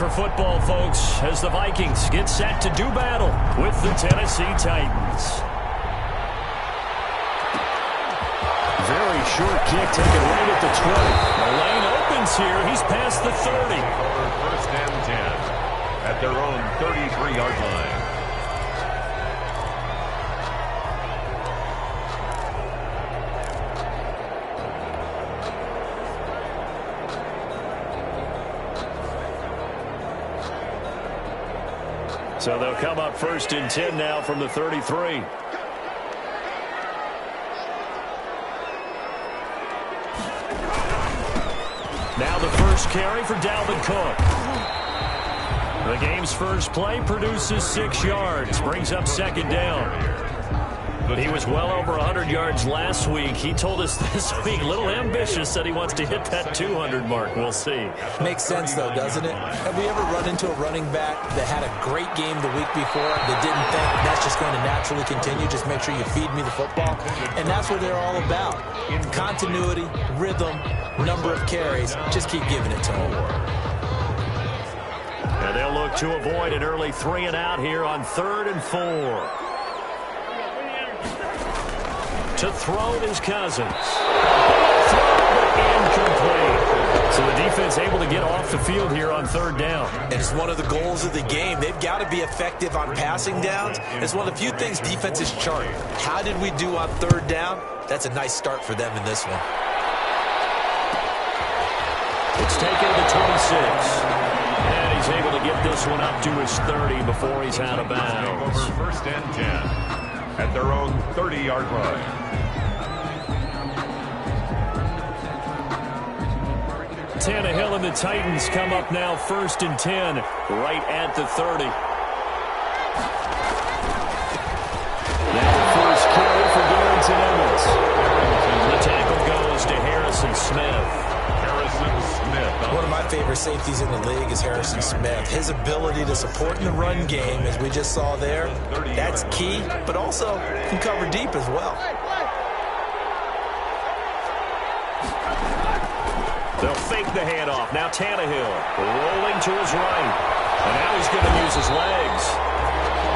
for football, folks, as the Vikings get set to do battle with the Tennessee Titans. Very short kick taken right at the 20. The lane opens here. He's past the 30. First and 10 at their own 33-yard line. So they'll come up first and 10 now from the 33. Now the first carry for Dalvin Cook. The game's first play produces 6 yards, brings up second down. He was well over 100 yards last week. He told us this week, a little ambitious, said he wants to hit that 200 mark. We'll see. Makes sense, though, doesn't it? Have we ever run into a running back that had a great game the week before that didn't think that's just going to naturally continue? Just make sure you feed me the football. And that's what they're all about. Continuity, rhythm, number of carries. Just keep giving it to them. And they'll look to avoid an early 3 and out here on 3rd and 4. To throw his Cousins. Incomplete. So the defense able to get off the field here on 3rd down. And it's one of the goals of the game. They've got to be effective on passing downs. It's one of the few things defenses chart. How did we do on 3rd down? That's a nice start for them in this one. It's taken to the 26. And he's able to get this one up to his 30 before he's out of bounds. Over first and 10 at their own 30-yard line. Tannehill and the Titans come up now first and 10, right at the 30. Now the first carry for Darrington Evans. The tackle goes to Harrison Smith. One of my favorite safeties in the league is Harrison Smith. His ability to support in the run game, as we just saw there, that's key, but also can cover deep as well. They'll fake the handoff. Now Tannehill rolling to his right. And now he's going to use his legs.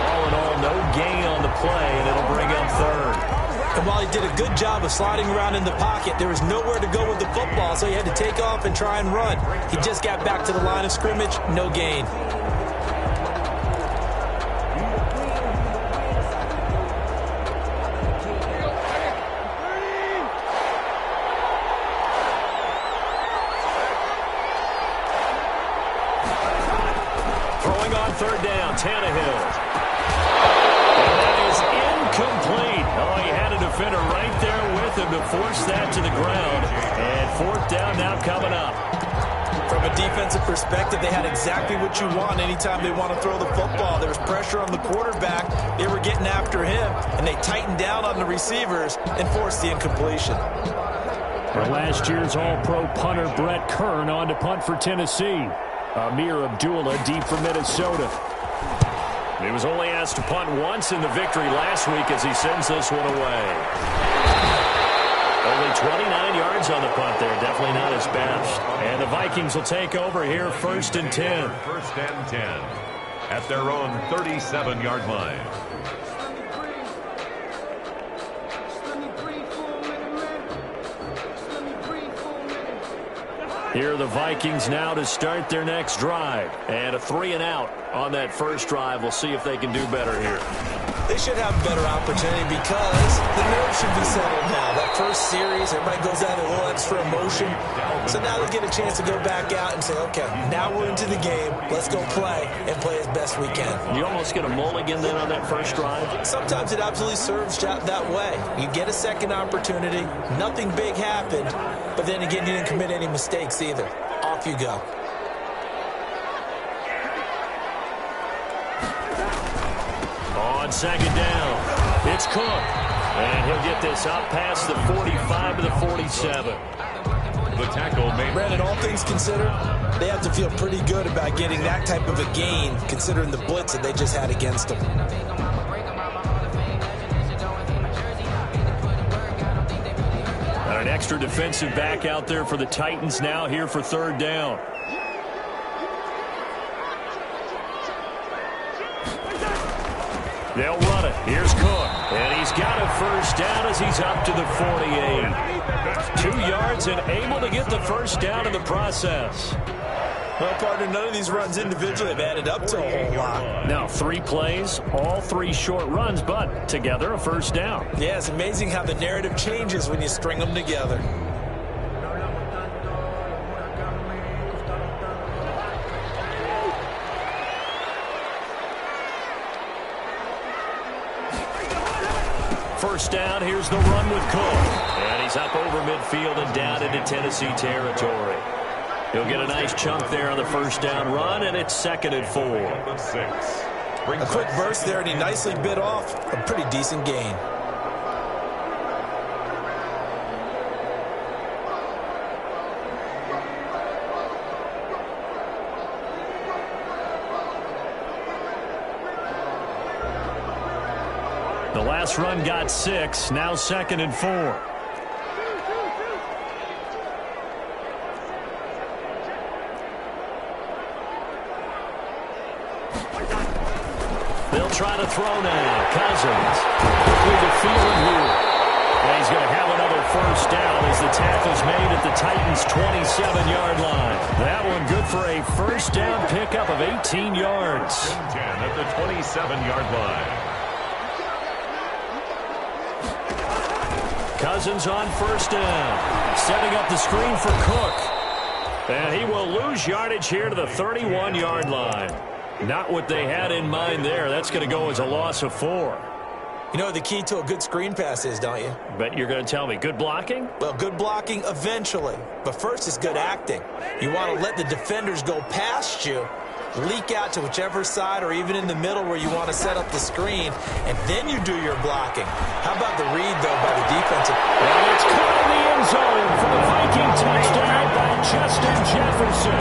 All in all, no gain on the play, and it'll bring up 3rd. And while he did a good job of sliding around in the pocket, there was nowhere to go with the football, so he had to take off and try and run. He just got back to the line of scrimmage, no gain. Throwing on 3rd down, Tannehill. And that is incomplete. Oh, he had a defender right there with him to force that to the ground. And 4th down now coming up. From a defensive perspective, they had exactly what you want anytime they want to throw the football. There was pressure on the quarterback. They were getting after him, and they tightened down on the receivers and forced the incompletion. For last year's All-Pro punter Brett Kern on to punt for Tennessee. Amir Abdullah deep for Minnesota. He was only asked to punt once in the victory last week as he sends this one away. Only 29 yards on the punt there. Definitely not his best. And the Vikings will take over here first and 10. First and 10 at their own 37-yard line. Here are the Vikings now to start their next drive. And a 3 and out on that first drive. We'll see if they can do better here. They should have a better opportunity because the nerves should be settled now. That first series, everybody goes out with a little extra emotion. So now they get a chance to go back out and say, okay, now we're into the game. Let's go play and play as best we can. You almost get a mulligan then on that first drive? Sometimes it absolutely serves that way. You get a second opportunity. Nothing big happened. But then again, you didn't commit any mistakes either. Off you go. On second down, it's Cook. And he'll get this up past the 45 to the 47. The tackle made. Brandon, all things considered, they have to feel pretty good about getting that type of a gain, considering the blitz that they just had against them. An extra defensive back out there for the Titans now here for 3rd down. They'll run it. Here's Cook. And he's got a first down as he's up to the 48. 2 yards and able to get the first down in the process. Well, partner, none of these runs individually have added up to a whole lot. Now, 3 plays, all 3 short runs, but together a first down. Yeah, it's amazing how the narrative changes when you string them together. First down, here's the run with Cook. And he's up over midfield and down into Tennessee territory. He'll get a nice chunk there on the first down run, and it's 2nd and 4. A quick burst there, and he nicely bit off a pretty decent gain. The last run got 6, now 2nd and 4. They'll try to throw now. Cousins through the field here. And he's going to have another first down as the tackle's made at the Titans' 27-yard line. That one good for a first down pickup of 18 yards. 10 at the 27-yard line. Cousins on first down. Setting up the screen for Cook. And he will lose yardage here to the 31-yard line. Not what they had in mind there. That's going to go as a loss of 4. You know what the key to a good screen pass is, don't you? Bet you're going to tell me. Good blocking? Well, good blocking eventually. But first is good acting. You want to let the defenders go past you, leak out to whichever side or even in the middle where you want to set up the screen, and then you do your blocking. How about the read, though, by the defensive? And it's caught in the end zone for the Viking touchdown by Justin Jefferson.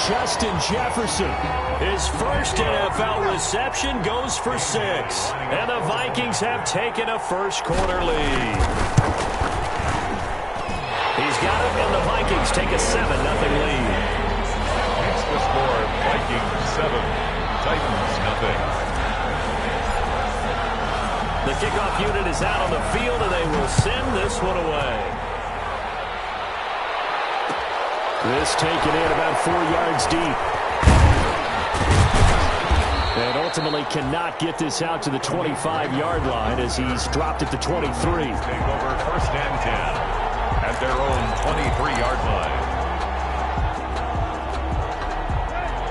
Justin Jefferson, his first NFL reception goes for 6. And the Vikings have taken a first-quarter lead. He's got it, and the Vikings take a 7-0 lead. It's the score, Vikings 7, Titans nothing. The kickoff unit is out on the field, and they will send this one away. This taken in about 4 yards deep. And ultimately cannot get this out to the 25-yard line as he's dropped at the 23. Take over 1st and 10 at their own 23-yard line.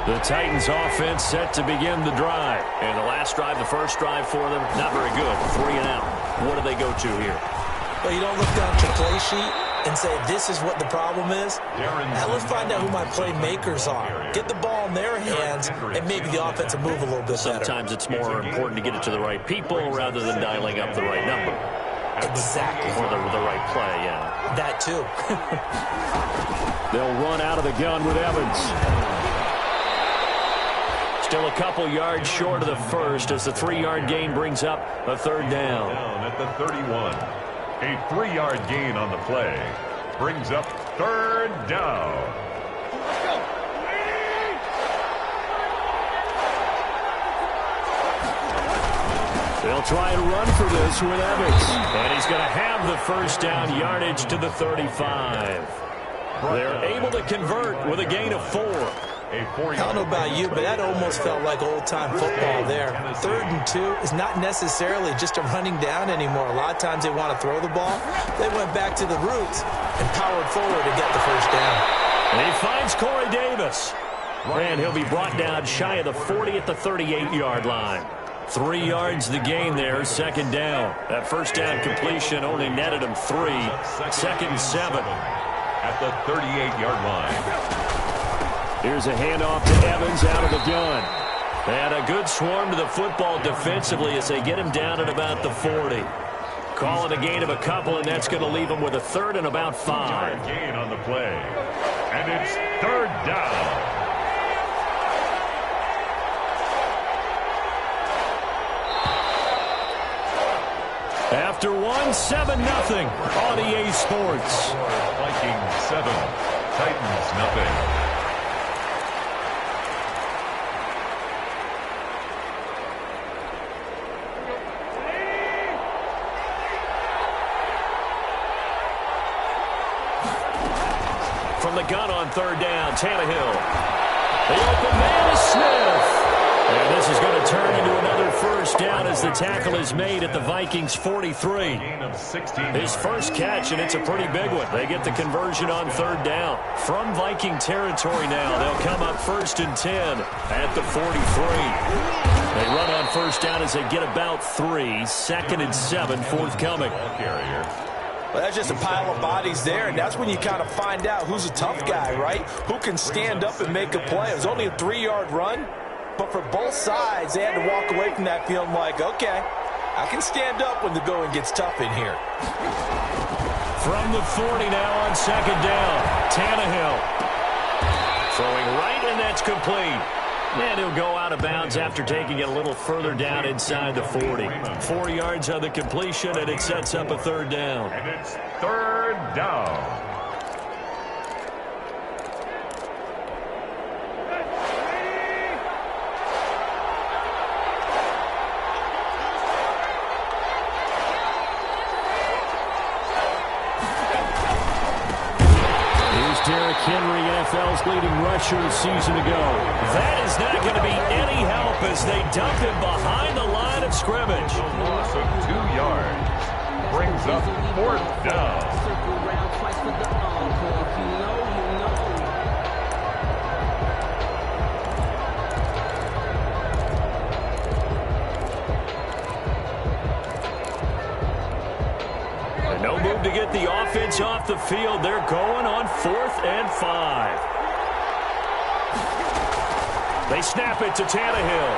The Titans offense set to begin the drive. And the last drive, the first drive for them, not very good. 3 and out. What do they go to here? Well, you don't look down at your play sheet and say, this is what the problem is. Now let's find out who my playmakers are. Get the ball in their hands, and maybe the offense will move a little bit better. Sometimes it's more important to get it to the right people rather than dialing up the right number. Exactly. Or the right play, yeah. That, too. They'll run out of the gun with Evans. Still a couple yards short of the first as the 3-yard gain brings up a 3rd down. Down at the 31. A 3-yard gain on the play brings up 3rd down. They'll try and run for this with Evans. And he's going to have the first down yardage to the 35. They're able to convert with a gain of 4. I don't know about you, but that almost felt like old-time football there. 3rd and 2 is not necessarily just a running down anymore. A lot of times they want to throw the ball. They went back to the roots and powered forward to get the first down. And he finds Corey Davis. And he'll be brought down shy of the 40 at the 38-yard line. 3 yards the gain there, 2nd down. That first down completion only netted him 3. 2nd and 7. At the 38-yard line. Here's a handoff to Evans out of the gun. And a good swarm to the football defensively as they get him down at about the 40. Call it a gain of a couple, and that's going to leave him with a 3rd and about 5. Gain on the play. And it's 3rd down. After 7-0 on EA Sports. Vikings 7, Titans nothing. shotgun on third down. Tannehill. The open man is Smith. And this is going to turn into another first down as the tackle is made at the Vikings 43. His first catch, and it's a pretty big one. They get the conversion on third down. From Viking territory now, they'll come up 1st and 10 at the 43. They run on first down as they get about 3. 2nd and 7 forthcoming. Well, that's just a pile of bodies there, and that's when you kind of find out who's a tough guy, right? Who can stand up and make a play. It was only a 3-yard run, but for both sides, they had to walk away from that feeling like, okay, I can stand up when the going gets tough in here. From the 40 now on 2nd down, Tannehill. Throwing right, and that's complete. And he'll go out of bounds after taking it a little further down inside the 40. 4 yards on the completion, and it sets up a 3rd down. And it's 3rd down. Derrick Henry, NFL's leading rusher a season ago. That is not going to be any help as they dump him behind the line of scrimmage. A loss of 2 yards brings up 4th down. No move to get the offense off the field. They're going on 4th and 5. They snap it to Tannehill.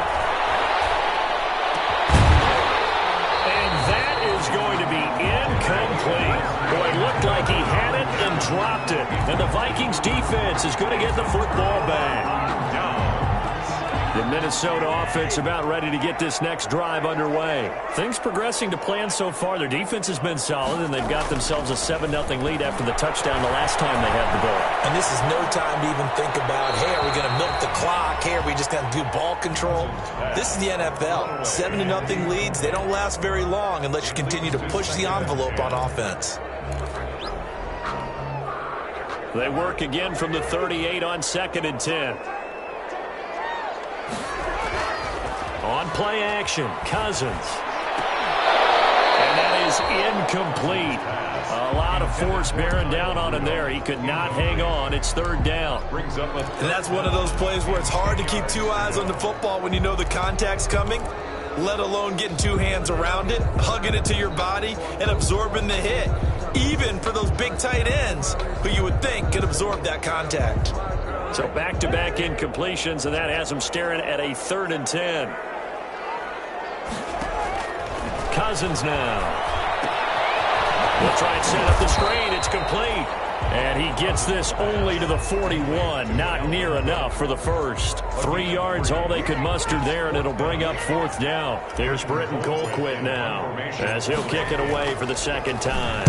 And that is going to be incomplete. Boy, it looked like he had it and dropped it. And the Vikings defense is going to get the football back. The Minnesota offense about ready to get this next drive underway. Things progressing to plan so far. Their defense has been solid, and they've got themselves a 7-0 lead after the touchdown the last time they had the ball. And this is no time to even think about, hey, are we going to milk the clock? Hey, are we just going to do ball control? This is the NFL. 7-0 leads, they don't last very long unless you continue to push the envelope on offense. They work again from the 38 on 2nd and 10. On play action, Cousins. And that is incomplete. A lot of force bearing down on him there. He could not hang on. It's 3rd down. And that's one of those plays where it's hard to keep 2 eyes on the football when you know the contact's coming, let alone getting 2 hands around it, hugging it to your body, and absorbing the hit. Even for those big tight ends who you would think could absorb that contact. So back-to-back incompletions, and that has him staring at a 3rd and 10. Cousins now. They'll try and set up the screen. It's complete. And he gets this only to the 41. Not near enough for the first. 3 yards, all they could muster there, and it'll bring up 4th down. There's Britton Colquitt now as he'll kick it away for the 2nd time.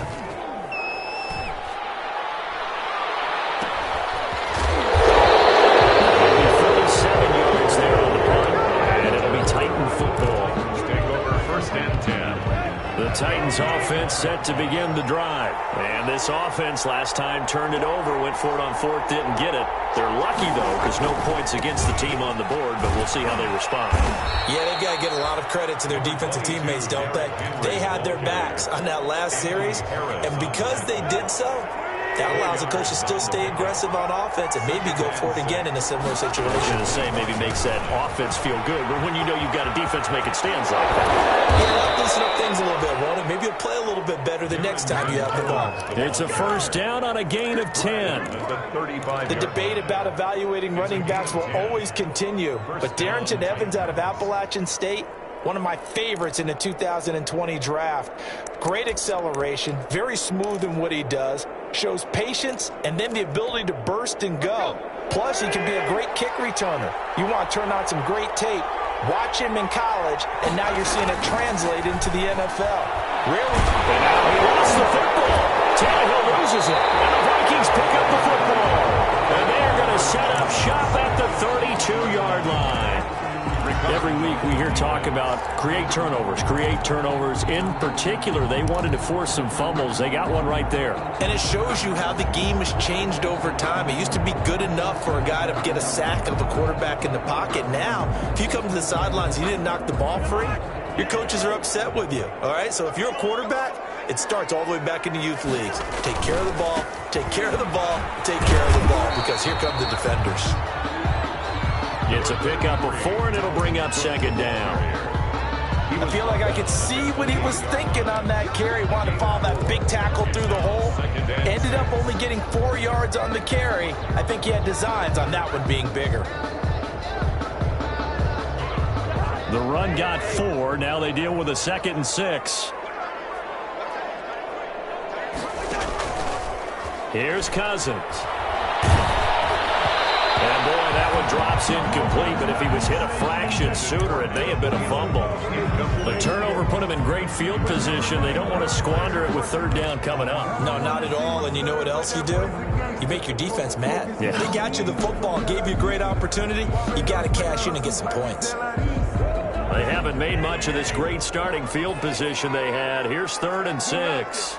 The Titans offense set to begin the drive. And this offense last time turned it over, went for it on 4th, didn't get it. They're lucky, though, because no points against the team on the board, but we'll see how they respond. Yeah, they've got to get a lot of credit to their defensive teammates, don't they? They had their backs on that last series, and because they did so, that allows the coach to still stay aggressive on offense and maybe go for it again in a similar situation. I was going to say maybe makes that offense feel good, but when you know you've got a defense making stands like that. Yeah, that'll loosen up things a little bit, won't it? Maybe you'll play a little bit better the next time you have the ball. It's a 1st down on a gain of 10. The debate about evaluating running backs will always continue, but Darrington Evans out of Appalachian State, one of my favorites in the 2020 draft. Great acceleration, very smooth in what he does, shows patience, and then the ability to burst and go. Plus, he can be a great kick returner. You want to turn on some great tape. Watch him in college, and now you're seeing it translate into the NFL. Really? And now he lost the football. Tannehill loses it, and the Vikings pick up the football. And they're going to set up shop at the 32-yard line. Every week we hear talk about create turnovers. In particular, they wanted to force some fumbles. They got one right there. And it shows you how the game has changed over time. It used to be good enough for a guy to get a sack of a quarterback in the pocket. Now, if you come to the sidelines and you didn't knock the ball free, your coaches are upset with you. All right? So if you're a quarterback, it starts all the way back in the youth leagues. Take care of the ball, take care of the ball, take care of the ball, because here come the defenders. It's a pickup of 4, and it'll bring up second down. I feel like I could see what he was thinking on that carry. Wanted to follow that big tackle through the hole. Ended up only getting 4 yards on the carry. I think he had designs on that one being bigger. The run got 4. Now they deal with a 2nd and 6. Here's Cousins. And, boy, that one drops incomplete, but if he was hit a fraction sooner, it may have been a fumble. The turnover put him in great field position. They don't want to squander it with 3rd down coming up. No, not at all. And you know what else you do? You make your defense mad. Yeah. They got you the football, gave you a great opportunity. You got to cash in and get some points. They haven't made much of this great starting field position they had. Here's 3rd and 6.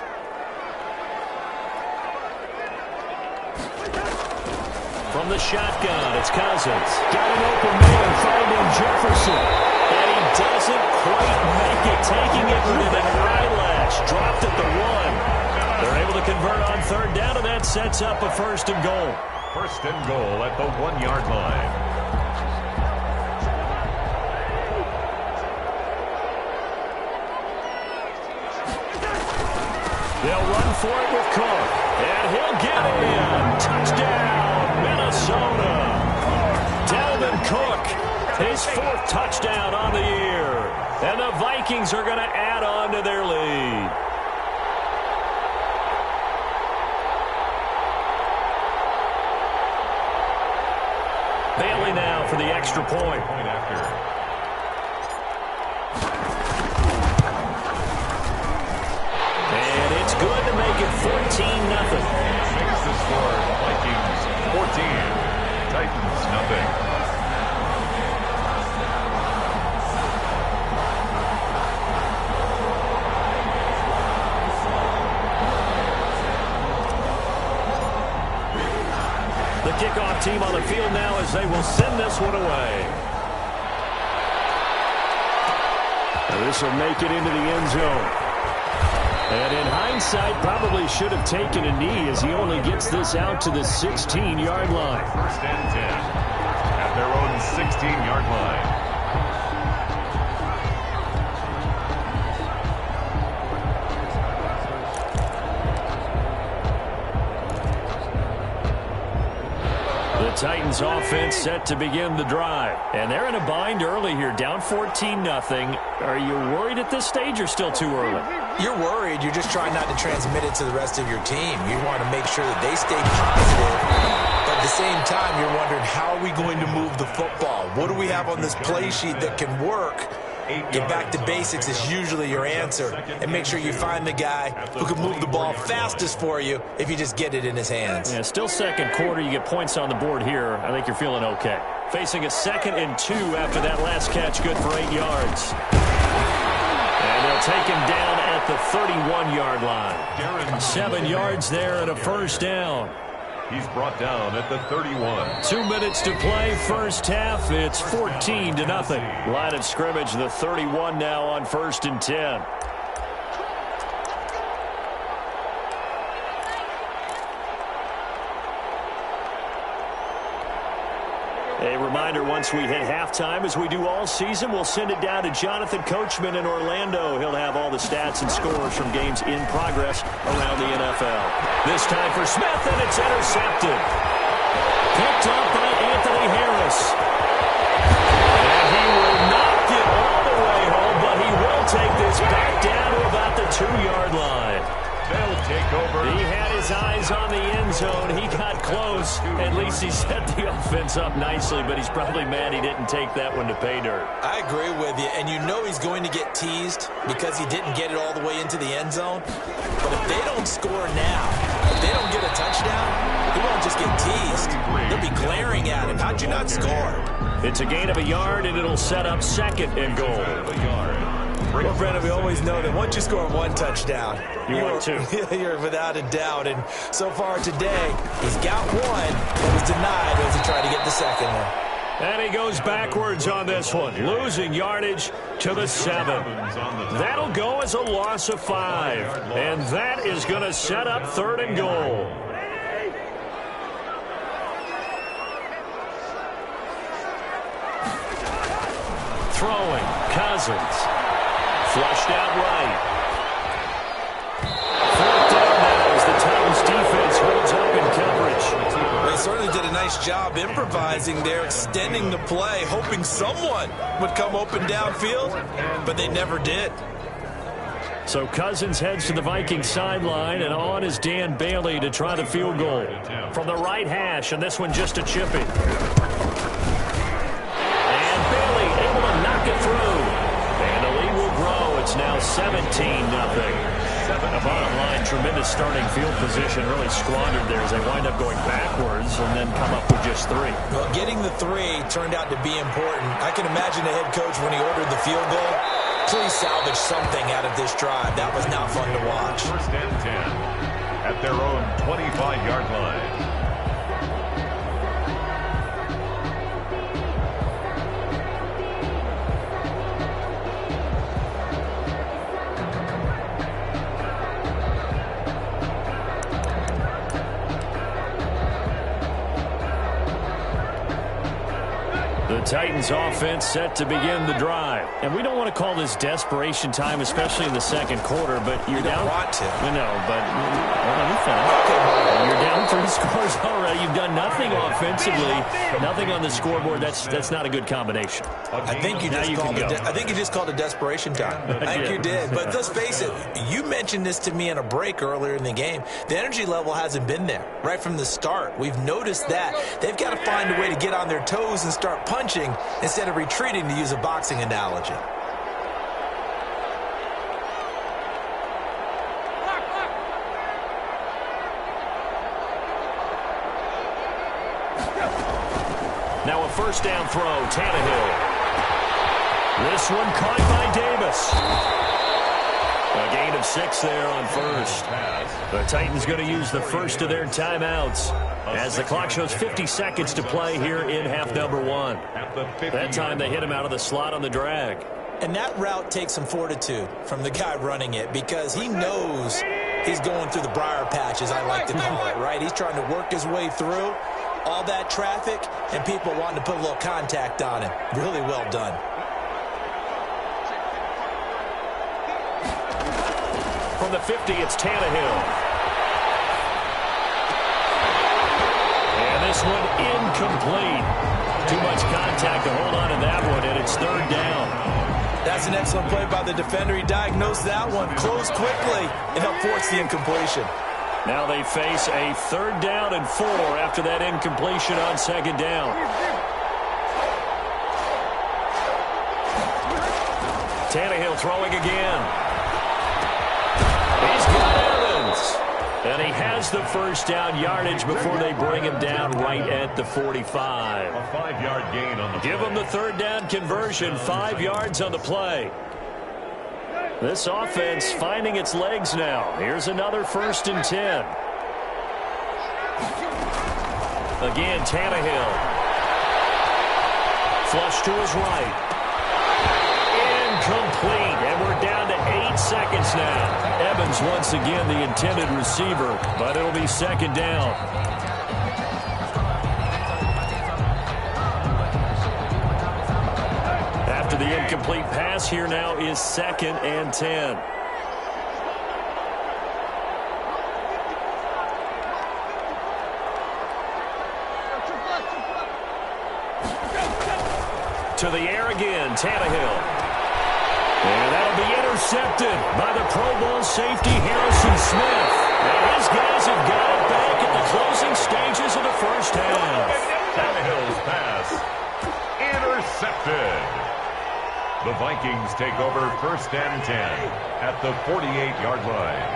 From the shotgun, it's Cousins. Got an open man, finding Jefferson. And he doesn't quite make it, taking it with an eyelash. Dropped at the 1. They're able to convert on 3rd down, and that sets up a 1st and goal. 1st and goal at the 1-yard line. They'll run for it with Cook. And he'll get in. Touchdown, Minnesota. Dalvin Cook, his 4th touchdown on the year. And the Vikings are going to add on to their lead. Bailey now for the extra point. And it's good to make it 14-0. Makes the score Vikings 14, Titans nothing. The kickoff team on the field now as they will send this one away. This will make it into the end zone. And in hindsight, probably should have taken a knee as he only gets this out to the 16-yard line. 1st and 10 at their own 16-yard line. The Titans offense set to begin the drive. And they're in a bind early here, down 14-0. Are you worried at this stage or still too early? You're worried. You're just trying not to transmit it to the rest of your team. You want to make sure that they stay positive. But at the same time, you're wondering, how are we going to move the football? What do we have on this play sheet that can work? Get back to basics is usually your answer. And make sure you find the guy who can move the ball fastest for you if you just get it in his hands. Yeah, still 2nd quarter. You get points on the board here. I think you're feeling okay. Facing a 2nd and 2 after that last catch, good for 8 yards. And they'll take him down at the 31-yard line. 7 yards there and a 1st down. He's brought down at the 31. 2 minutes to play, 1st half. It's 14-0. Line of scrimmage, the 31 now on 1st and 10. A reminder, once we hit halftime, as we do all season, we'll send it down to Jonathan Coachman in Orlando. He'll have all the stats and scores from games in progress around the NFL. This time for Smith, and it's intercepted. Picked up by Anthony Harris. And he will not get all the way home, but he will take this back down to about the 2-yard line. They'll take over. He had his eyes on the end zone. He got close. At least he set the offense up nicely, but he's probably mad he didn't take that one to pay dirt. I agree with you, and you know he's going to get teased because he didn't get it all the way into the end zone. But if they don't score now, if they don't get a touchdown, He won't just get teased. They'll be glaring at him. How'd you not score? It's a gain of a yard, and it'll set up 2nd and goal. Well, Brandon, we always know that once you score one touchdown, want two. You're without a doubt. And so far today, he's got one, but was denied as he tried to get the second one. And he goes backwards on this one, losing yardage to the 7. That'll go as a loss of 5. And that is going to set up 3rd and goal. Throwing, Cousins. Flushed out right. 4th down now as the Titans defense holds up in coverage. They certainly did a nice job improvising there, extending the play, hoping someone would come open downfield, but they never did. So Cousins heads to the Vikings sideline, and on is Dan Bailey to try the field goal. From the right hash, and this one just a chipping. And Bailey able to knock it through. And the lead will grow. It's now 17-0. The bottom line, tremendous starting field position, really squandered there as they wind up going backwards and then come up with just 3. Well, getting the 3 turned out to be important. I can imagine the head coach when he ordered the field goal. Please salvage something out of this drive. That was not fun to watch. 1st and 10 at their own 25-yard line. The Titans offense set to begin the drive. And we don't want to call this desperation time, especially in the 2nd quarter, but you're down. You don't want to. I know, but let me finish. You're down 3 scores already. You've done nothing offensively, nothing on the scoreboard. That's not a good combination. I think you just called it desperation time. I think you did. But let's face it, you mentioned this to me in a break earlier in the game. The energy level hasn't been there right from the start. We've noticed that. They've got to find a way to get on their toes and start punching instead of retreating, to use a boxing analogy. Now a 1st down throw, Tannehill. This one caught by Davis. A gain of 6 there on 1st. The Titans going to use the first of their timeouts as the clock shows 50 seconds to play here in half number 1. That time they hit him out of the slot on the drag. And that route takes some fortitude from the guy running it, because he knows he's going through the briar patch, as I like to call it, right? He's trying to work his way through all that traffic and people wanting to put a little contact on him. Really well done. From the 50, it's Tannehill. And this one incomplete. Too much contact to hold on to that one, and it's 3rd down. That's an excellent play by the defender. He diagnosed that one, closed quickly, and helped force the incompletion. Now they face a 3rd down and 4 after that incompletion on 2nd down. Tannehill throwing again. He's got Evans. And he has the 1st down yardage before they bring him down right at the 45. A 5-yard gain on the play. Give him the 3rd down conversion, 5 yards on the play. This offense finding its legs now. Here's another 1st and 10. Again, Tannehill. Flush to his right. Incomplete. And we're down to 8 seconds now. Evans once again the intended receiver, but it'll be 2nd down. After the incomplete pass, here now is 2nd and 10. To the air again, Tannehill. And that'll be intercepted by the Pro Bowl safety Harrison Smith. And his guys have got it back at the closing stages of the 1st half. Tannehill's pass intercepted. The Vikings take over 1st and 10 at the 48-yard line.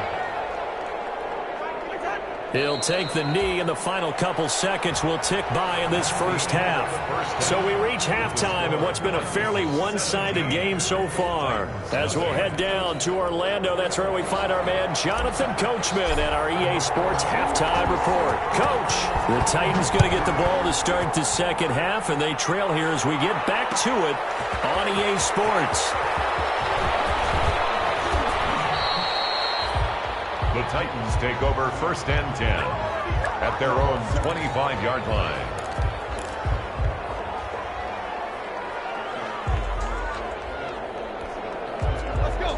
He'll take the knee, and the final couple seconds will tick by in this first half. So we reach halftime in what's been a fairly one-sided game so far. As we'll head down to Orlando, that's where we find our man Jonathan Coachman at our EA Sports Halftime Report. Coach, the Titans going to get the ball to start the second half, and they trail here as we get back to it on EA Sports. The Titans take over 1st and 10 at their own 25-yard line.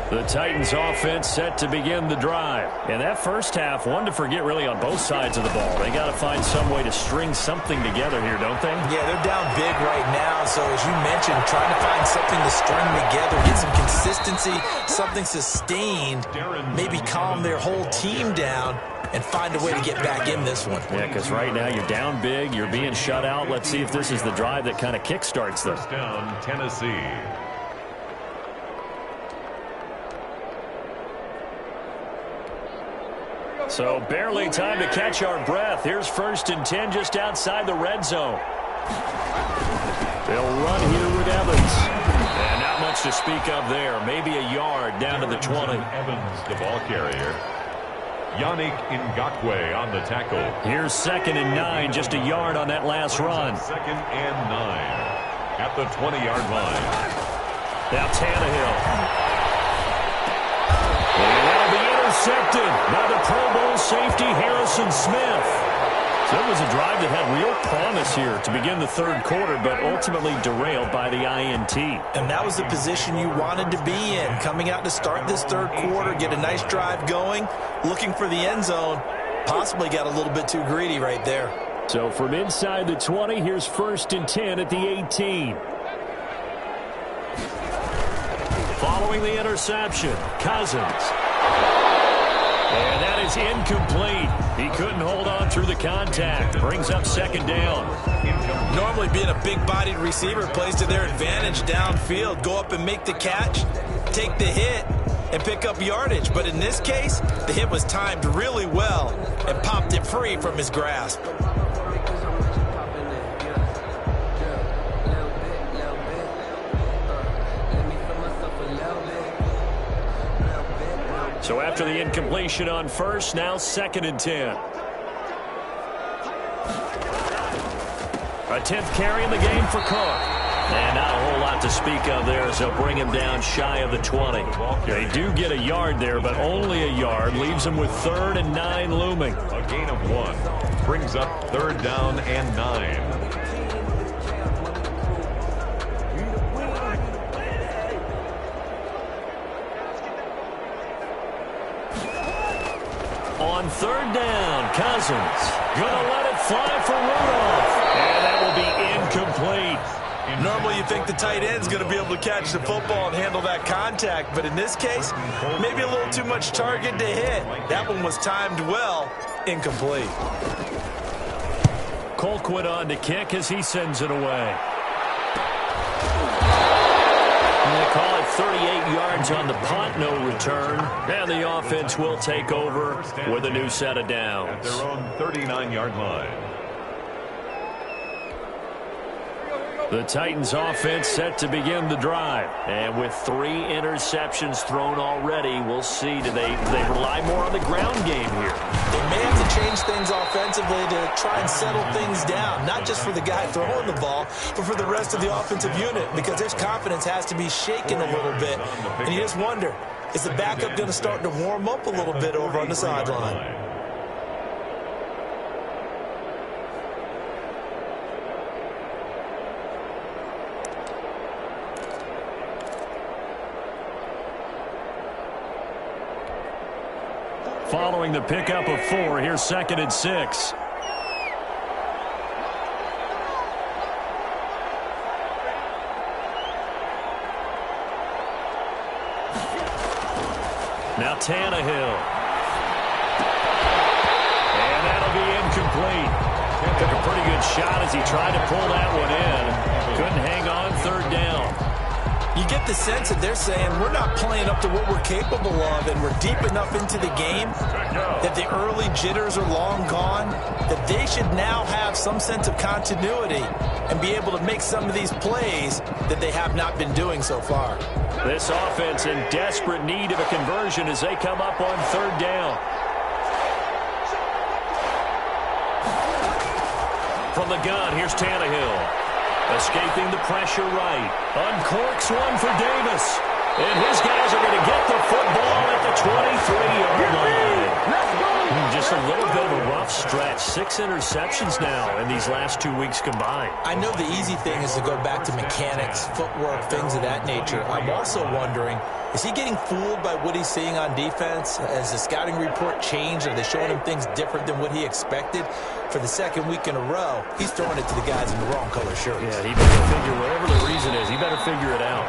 The Titans offense set to begin the drive. And that first half, one to forget really on both sides of the ball. They got to find some way to string something together here, don't they? Yeah, they're down big right now. So as you mentioned, trying to find something to string together, get some consistency, something sustained, maybe calm their whole team down and find a way to get back in this one. Yeah, because right now you're down big, you're being shut out. Let's see if this is the drive that kind of kickstarts them. First down, Tennessee. So barely time to catch our breath. Here's 1st and 10 just outside the red zone. They'll run here with Evans. And not much to speak of there. Maybe a yard down to the 20. Evans, the ball carrier. Yannick Ngakoue on the tackle. Here's 2nd and 9, just a yard on that last run. 2nd and 9 at the 20-yard line. Now Tannehill. And that'll be intercepted by the Pro Bowl safety Harrison Smith. So it was a drive that had real promise here to begin the third quarter, but ultimately derailed by the INT. And that was the position you wanted to be in, coming out to start this third quarter, get a nice drive going, looking for the end zone. Possibly got a little bit too greedy right there. So from inside the 20, here's 1st and 10 at the 18. Following the interception, Cousins. And that is incomplete. He couldn't hold on through the contact. Brings up 2nd down. Normally being a big-bodied receiver plays to their advantage downfield. Go up and make the catch, take the hit, and pick up yardage. But in this case, the hit was timed really well and popped it free from his grasp. So after the incompletion on 1st, now 2nd and 10. A 10th carry in the game for Cook. And not a whole lot to speak of there as they'll bring him down shy of the 20. They do get a yard there, but only a yard. Leaves them with 3rd and 9 looming. A gain of 1 brings up 3rd down and 9. On 3rd down, Cousins gonna let it fly for Rudolph. And that will be incomplete. Normally you think the tight end's going to be able to catch the football and handle that contact, but in this case, maybe a little too much target to hit. That one was timed well, incomplete. Colquitt on to kick as he sends it away. And they call it 38 yards on the punt, no return. And the offense will take over with a new set of downs. At their own 39-yard line. The Titans offense set to begin the drive. And with 3 interceptions thrown already, we'll see. Do they rely more on the ground game here? They may have to change things offensively to try and settle things down, not just for the guy throwing the ball, but for the rest of the offensive unit, because their confidence has to be shaken a little bit. And you just wonder, is the backup going to start to warm up a little bit over on the sideline? Following the pickup of 4, here's 2nd and 6. Now Tannehill. And that'll be incomplete. Took a pretty good shot as he tried to pull that one in. Couldn't hang on 3rd down. You get get the sense that they're saying we're not playing up to what we're capable of, and we're deep enough into the game that the early jitters are long gone, that they should now have some sense of continuity and be able to make some of these plays that they have not been doing so far. This offense in desperate need of a conversion as they come up on third down. From the gun, here's Tannehill. Escaping the pressure right. Uncorks one for Davis. And his guys are going to get the football at the 23-yard line. Just a little bit of a rough stretch. 6 interceptions now in these last 2 weeks combined. I know the easy thing is to go back to mechanics, footwork, things of that nature. I'm also wondering, is he getting fooled by what he's seeing on defense? Has the scouting report changed? Are they showing him things different than what he expected? For the second week in a row, he's throwing it to the guys in the wrong color shirts. Yeah, he better figure, whatever the reason is, he better figure it out.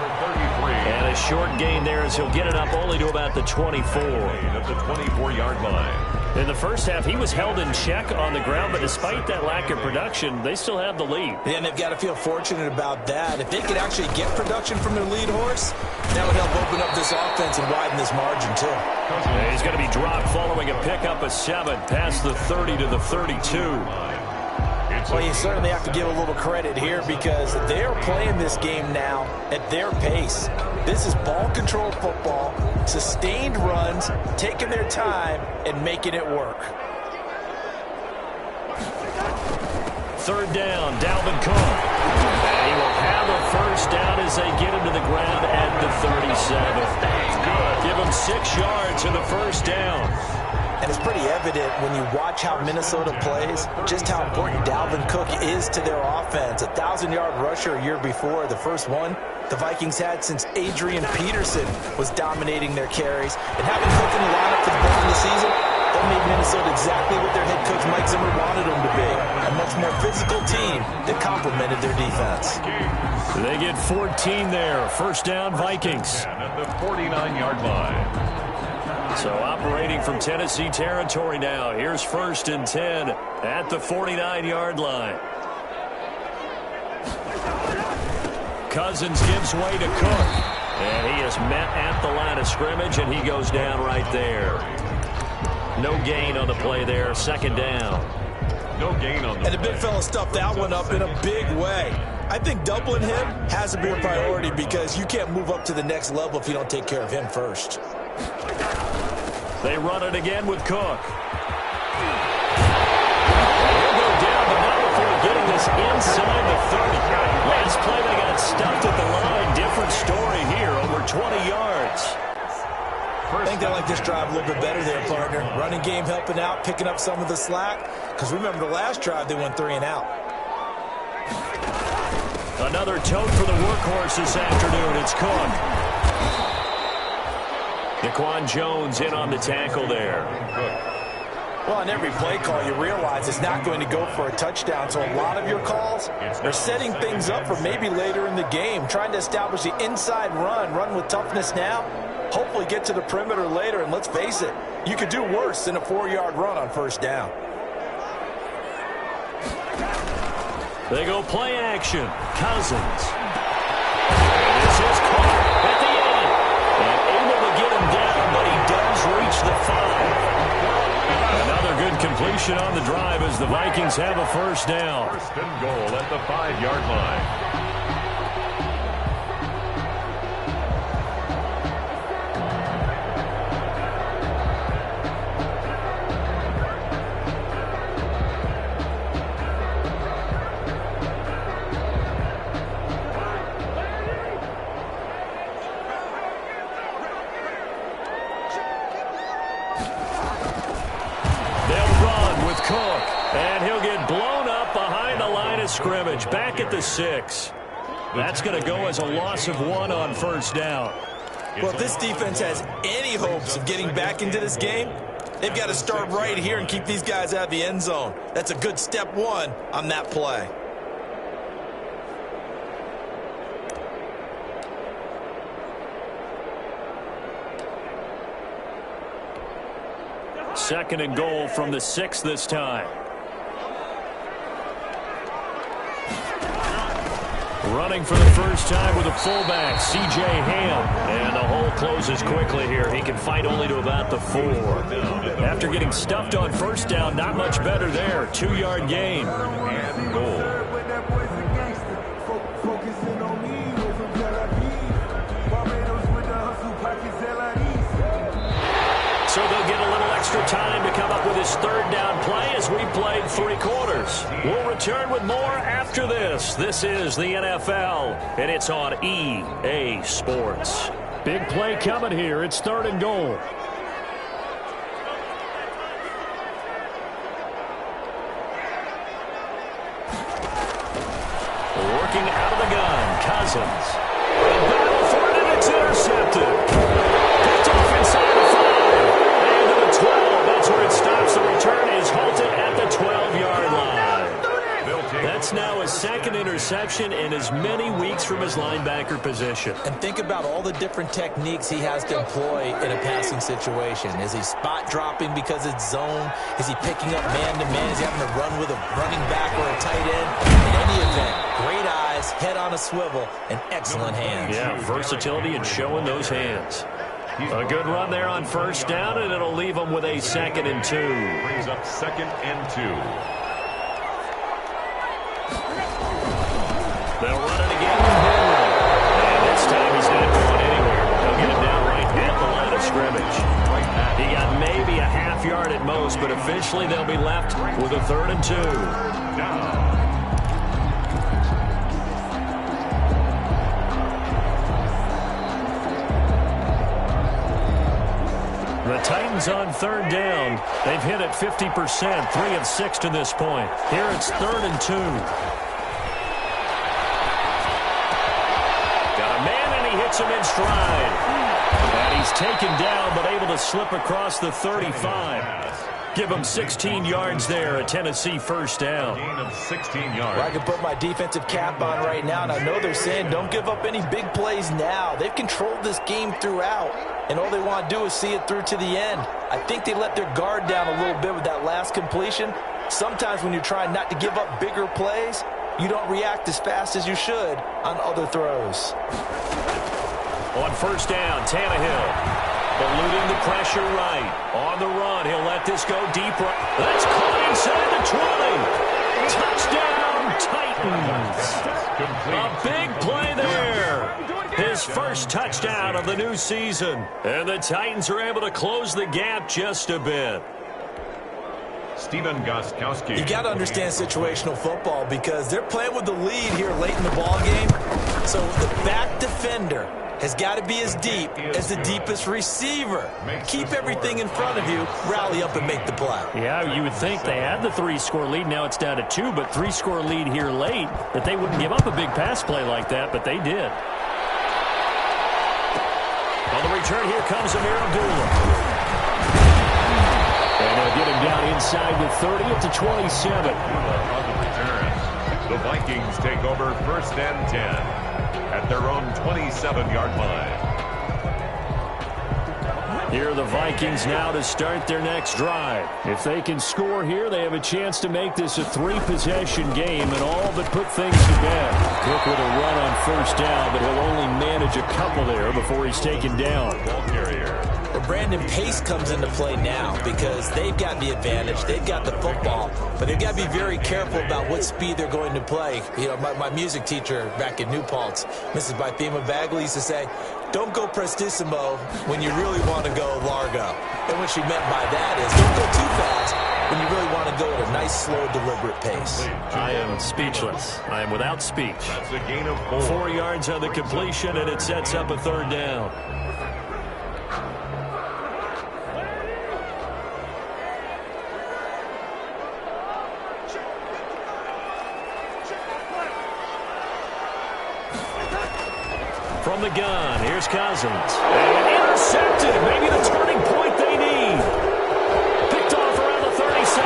And a short gain there as he'll get it up only to about the 24. At the 24-yard line. In the first half, he was held in check on the ground, but despite that lack of production, they still have the lead. Yeah, and they've got to feel fortunate about that. If they could actually get production from their lead horse, that would help open up this offense and widen this margin, too. Yeah, he's going to be dropped following a pickup of 7 past the 30 to the 32. Well, you certainly have to give a little credit here because they're playing this game now at their pace. This is ball control football, sustained runs, taking their time, and making it work. Third down, Dalvin Cook. And he will have a first down as they get him to the ground at the 37. Give him 6 yards in the first down. And it's pretty evident when you watch how Minnesota plays, just how important Dalvin Cook is to their offense. A 1,000-yard rusher a year before, the first one the Vikings had since Adrian Peterson was dominating their carries. And having Cook in the lineup for the bulk of the season, that made Minnesota exactly what their head coach Mike Zimmer wanted them to be. A much more physical team that complemented their defense. They get 14 there. First down, Vikings. At the 49-yard line. So operating from Tennessee territory now. Here's 1st and 10 at the 49-yard line. Cousins gives way to Cook. And he is met at the line of scrimmage, and he goes down right there. No gain on the play there. 2nd down. No gain on the And the big fella stuffed that one up in a big way. I think doubling him has to be a priority because you can't move up to the next level if you don't take care of him first. They run it again with Cook. He'll go down, but not before getting this inside the 30. Last play, they got stuffed at the line. Different story here, over 20 yards. I think they like this drive a little bit better there, partner. Running game helping out, picking up some of the slack. Because remember the last drive, they went 3 and out. Another tote for the workhorse this afternoon. It's Cook. Daquan Jones in on the tackle there. Well, on every play call, you realize it's not going to go for a touchdown. So a lot of your calls are setting things up for maybe later in the game, trying to establish the inside run with toughness now, hopefully get to the perimeter later. And let's face it, you could do worse than a 4-yard run on first down. They go play action. Cousins. And this is caught at the end. And able to get him down, but he does reach the 5. Another good completion on the drive as the Vikings have a first down. 1st and goal at the 5-yard line. Scrimmage back at the 6. That's going to go as a loss of 1 on first down. Well, if this defense has any hopes of getting back into this game, they've got to start right here and keep these guys out of the end zone. That's a good step 1 on that play. Second and goal from the 6 this time. Running for the first time with a fullback, C.J. Ham. And the hole closes quickly here. He can fight only to about the 4. After getting stuffed on first down, not much better there. 2-yard gain. And goal. So they'll get a little extra time to come up with his third down play as we played 3 quarters. We'll return with more after this. This is the NFL, and it's on EA Sports. Big play coming here. It's 3rd and goal. Working out of the gun, Cousins. Battle for it, and it's intercepted. Picked off inside the 5. And to the 12. That's where it stops. The return is halted at the 12-yard line. That's now his 2nd interception in as many weeks from his linebacker position. And think about all the different techniques he has to employ in a passing situation. Is he spot dropping because it's zone? Is he picking up man-to-man? Is he having to run with a running back or a tight end? In any event, great eyes, head on a swivel, and excellent hands. Yeah, versatility and showing those hands. A good run there on first down, and it'll leave him with a 2nd and 2. Brings up 2nd and 2. They'll run it again. And this time he's not going anywhere. They'll get him down right at the line of scrimmage. He got maybe a half yard at most, but eventually they'll be left with a 3rd and 2. The Titans on 3rd down. They've hit it 50%, 3 of 6 to this point. Here it's 3rd and 2. Hits him in stride. And he's taken down, but able to slip across the 35. Give him 16 yards there, a Tennessee first down. Gain of 16 yards. Well, I can put my defensive cap on right now, and I know they're saying don't give up any big plays now. They've controlled this game throughout, and all they want to do is see it through to the end. I think they let their guard down a little bit with that last completion. Sometimes when you're trying not to give up bigger plays, you don't react as fast as you should on other throws. On first down, Tannehill eluding the pressure right. On the run, he'll let this go deep right. That's caught inside the 20. Touchdown, Titans. A big play there. His first touchdown of the new season. And the Titans are able to close the gap just a bit. Stephen Gostkowski. You got to understand situational football because they're playing with the lead here late in the ball game. So the back defender has got to be as deep as the deepest receiver. Keep everything in front of you, rally up and make the play. Yeah, you would think they had the 3-score lead. Now it's down to 2, but 3-score lead here late, that they wouldn't give up a big pass play like that, but they did. On the return, here comes Amir Abdullah. And they'll get him down inside the 30 at the 27. On the return, the Vikings take over 1st and 10 at their own 27-yard line. Here are the Vikings now to start their next drive. If they can score here, they have a chance to make this a 3-possession game and all but put things to bed. Cook with a run on first down, but he'll only manage a couple there before he's taken down. Ball carrier. Well, Brandon, pace comes into play now because they've got the advantage. They've got the football, but they've got to be very careful about what speed they're going to play. You know, my music teacher back in New Paltz, Mrs. Bythema Bagley, used to say, don't go prestissimo when you really want to go largo. And what she meant by that is don't go too fast when you really want to go at a nice, slow, deliberate pace. I am speechless. I am without speech. That's a gain of 4. 4 yards on the completion, and it sets up a 3rd down. From the gun, here's Cousins. And intercepted. Maybe the turning point they need. Picked off around the 37.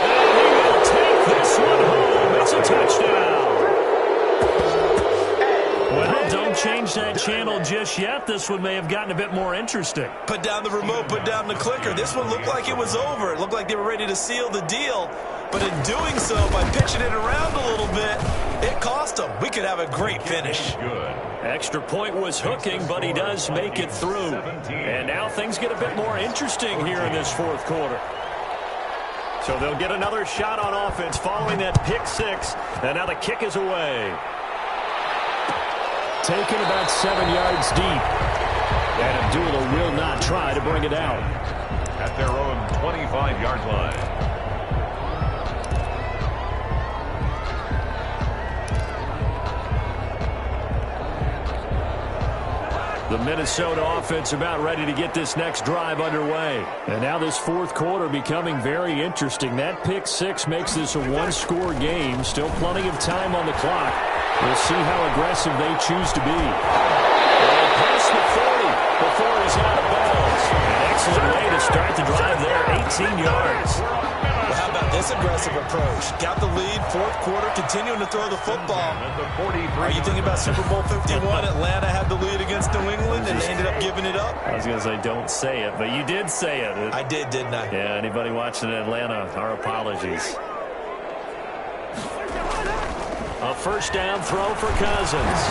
And he will take this one home. It's a touchdown. Well, don't change that channel just yet. This one may have gotten a bit more interesting. Put down the remote, put down the clicker. This one looked like it was over. It looked like they were ready to seal the deal. But in doing so, by pitching it around a little bit, it cost them. could have a great finish. Good. Extra point was hooking, but he does make it through. And now things get a bit more interesting here in this fourth quarter. So they'll get another shot on offense following that pick six. And now the kick is away. Taken about 7 yards deep. And Abdullah will not try to bring it out. At their own 25-yard line. The Minnesota offense about ready to get this next drive underway. And now this fourth quarter becoming very interesting. That pick six makes this a one-score game. Still plenty of time on the clock. We'll see how aggressive they choose to be. And past the 40 before he's out of bounds. An excellent way to start the drive there, 18 yards. Well, how about this aggressive approach? Got the lead, fourth quarter, continuing to throw the football. Are you thinking about Super Bowl 51? Atlanta had the lead against New England, and they ended up giving it up? I was going to say, don't say it, but you did say it. I did, didn't I? Yeah, anybody watching in Atlanta, our apologies. A first down throw for Cousins.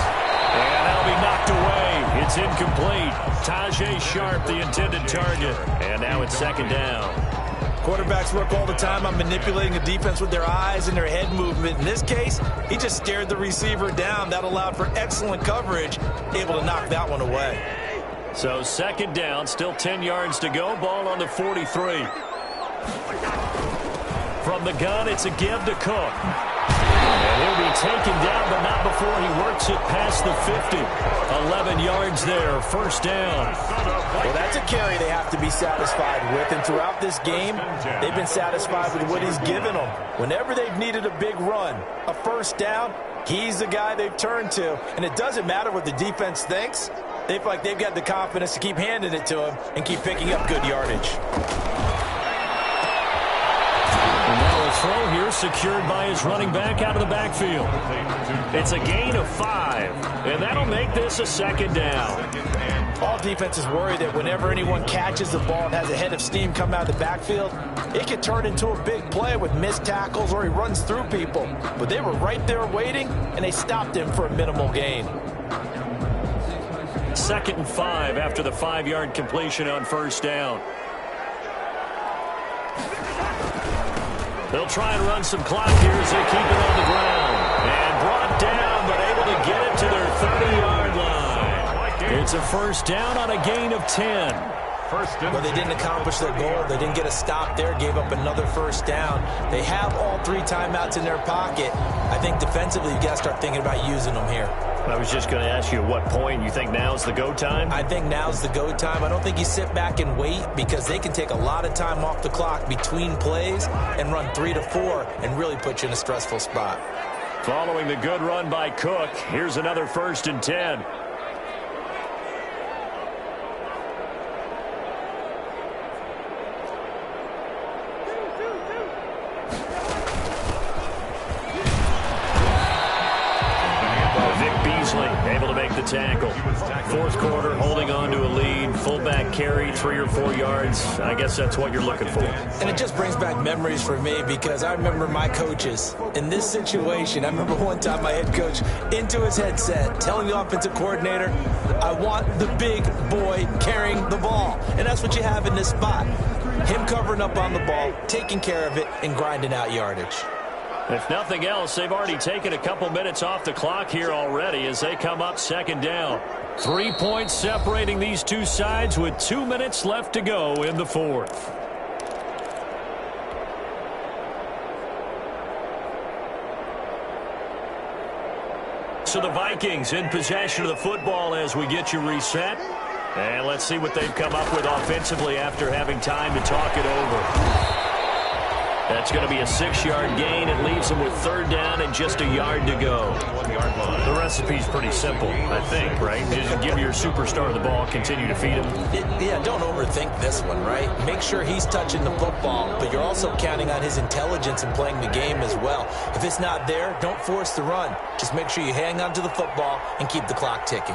And that'll be knocked away. It's incomplete. Tajay Sharp, the intended target. And now it's second down. Quarterbacks work all the time on manipulating the defense with their eyes and their head movement. In this case, he just stared the receiver down. That allowed for excellent coverage, able to knock that one away. So second down, still 10 yards to go. Ball on the 43. From the gun, it's a give to Cook. And he'll be taken down, but not before he works it past the 50. 11 yards there, first down. Well, that's a carry they have to be satisfied with. And throughout this game, they've been satisfied with what he's given them. Whenever they've needed a big run, a first down, he's the guy they've turned to. And it doesn't matter what the defense thinks. They feel like they've got the confidence to keep handing it to him and keep picking up good yardage. And now a throw here secured by his running back out of the backfield. It's a gain of 5, and that'll make this a second down. All defenses worry that whenever anyone catches the ball and has a head of steam come out of the backfield, it can turn into a big play with missed tackles or he runs through people. But they were right there waiting, and they stopped him for a minimal gain. 2nd and 5 after the 5-yard completion on first down. They'll try and run some clock here as they keep it on the ground. And brought down, but able to get it to their 30-yard line. It's a first down on a gain of 10. Well, they didn't accomplish their goal. They didn't get a stop there, gave up another first down. They have all 3 timeouts in their pocket. I think defensively, you've got to start thinking about using them here. I was just going to ask you at what point you think now's the go time? I think now's the go time. I don't think you sit back and wait because they can take a lot of time off the clock between plays and run 3 to 4 and really put you in a stressful spot. Following the good run by Cook, here's another 1st and 10. Able to make the tackle. 4th quarter, holding on to a lead. Fullback carry, 3 or 4 yards. I guess that's what you're looking for. And it just brings back memories for me because I remember my coaches in this situation. I remember one time my head coach into his headset telling the offensive coordinator, I want the big boy carrying the ball. And that's what you have in this spot. Him covering up on the ball, taking care of it, and grinding out yardage. If nothing else, they've already taken a couple minutes off the clock here already as they come up second down. 3 points separating these two sides with 2 minutes left to go in the fourth. So the Vikings in possession of the football as we get you reset. And let's see what they've come up with offensively after having time to talk it over. That's going to be a 6-yard gain. It leaves them with 3rd down and just a yard to go. The recipe's pretty simple, I think, right? Just give your superstar the ball, continue to feed him. Yeah, don't overthink this one, right? Make sure he's touching the football, but you're also counting on his intelligence in playing the game as well. If it's not there, don't force the run. Just make sure you hang on to the football and keep the clock ticking.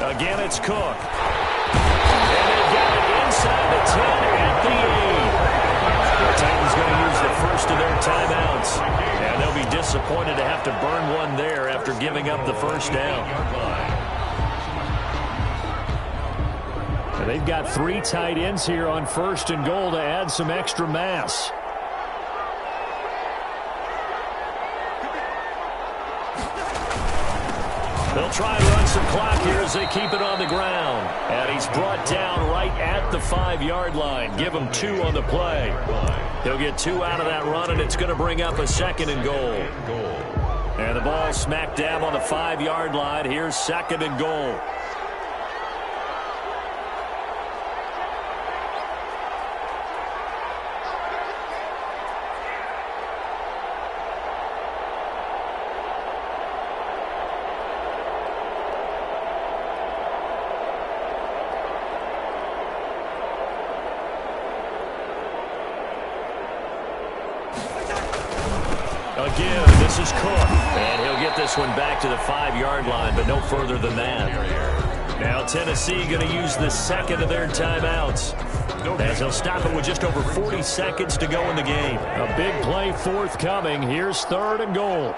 Again, it's Cook. And they've got it inside the 10 at the 8. disappointed to have to burn one there after giving up the first down. And they've got 3 tight ends here on 1st and goal to add some extra mass. They'll try and run some clock here as they keep it on the ground. And he's brought down right at the 5-yard line. Give him 2 on the play. He'll get 2 out of that run, and it's going to bring up a 2nd and goal. And the ball smack dab on the 5-yard line. Here's 2nd and goal. Again, this is Cook, and he'll get this one back to the 5-yard line, but no further than that. Now Tennessee going to use the 2nd of their timeouts, as they'll stop it with just over 40 seconds to go in the game. A big play forthcoming. Here's 3rd and goal.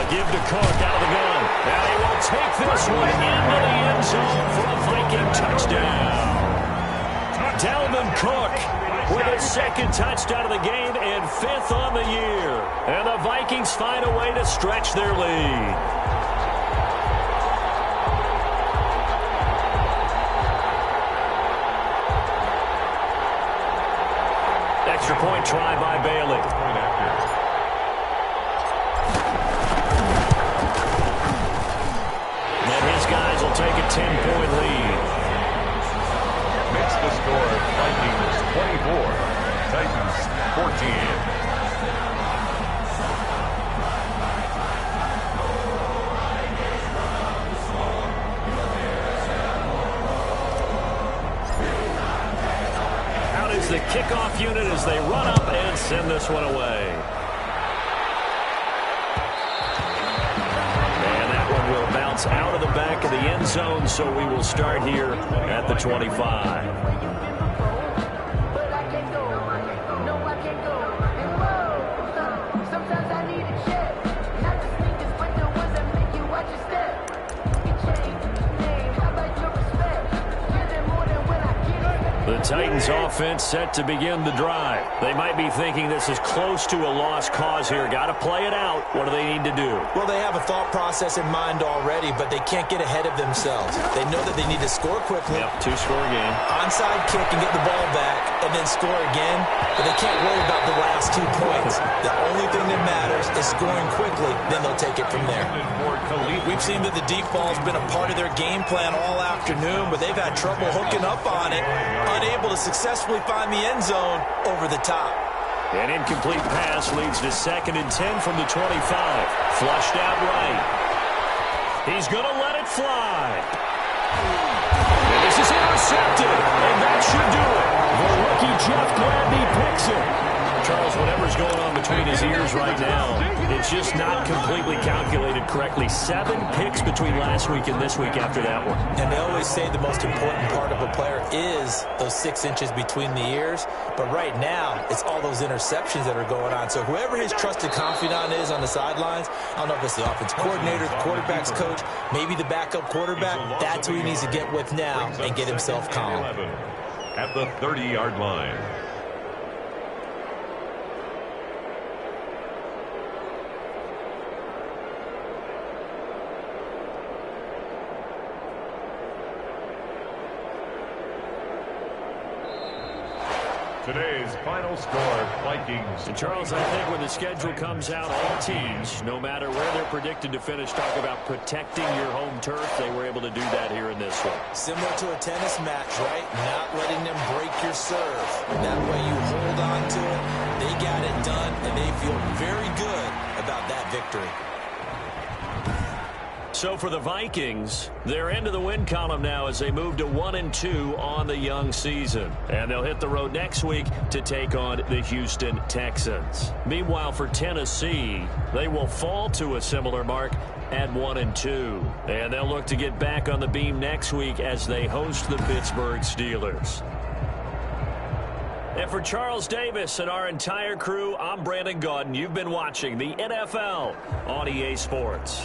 Give to Cook out of the gun. Now he will take this one into the end zone for a Viking touchdown. Dalvin Cook with his 2nd touchdown of the game and 5th on the year. And the Vikings find a way to stretch their lead. Extra point try by Bailey. And his guys will take a 10-point lead. Makes the score Vikings 24, Titans 14. Out is the kickoff unit as they run up and send this one away. And that one will bounce out of the back of the end zone, so we will start here at the 25. Titans offense set to begin the drive. They might be thinking this is close to a lost cause here. Got to play it out. What do they need to do? Well, they have a thought process in mind already, but they can't get ahead of themselves. They know that they need to score quickly. Yep, 2-score game. Onside kick and get the ball back and then score again, but they can't worry about the last 2 points. The only thing that matters is scoring quickly, then they'll take it from there. We've seen that the deep ball has been a part of their game plan all afternoon, but they've had trouble hooking up on it, unable to successfully find the end zone over the top. An incomplete pass leads to 2nd and 10 from the 25. Flushed out right. He's going to let it fly. And this is intercepted, and that should do it. The rookie Jeff Gladney picks it. Charles, whatever's going on between his ears right now, it's just not completely calculated correctly. 7 picks between last week and this week after that one. And they always say the most important part of a player is those 6 inches between the ears. But right now, it's all those interceptions that are going on. So whoever his trusted confidant is on the sidelines, I don't know if it's the offense coordinator, the quarterback's coach, maybe the backup quarterback, that's who he needs to get with now and get himself calm. At the 30-yard line. Today's final score, Vikings. And Charles, I think when the schedule comes out, all teams, no matter where they're predicted to finish, talk about protecting your home turf. They were able to do that here in this one. Similar to a tennis match, right? Not letting them break your serve. That way you hold on to it. They got it done, and they feel very good about that victory. So for the Vikings, they're into the win column now as they move to 1-2 on the young season. And they'll hit the road next week to take on the Houston Texans. Meanwhile, for Tennessee, they will fall to a similar mark at 1-2. And they'll look to get back on the beam next week as they host the Pittsburgh Steelers. And for Charles Davis and our entire crew, I'm Brandon Gaudin. You've been watching the NFL on EA Sports.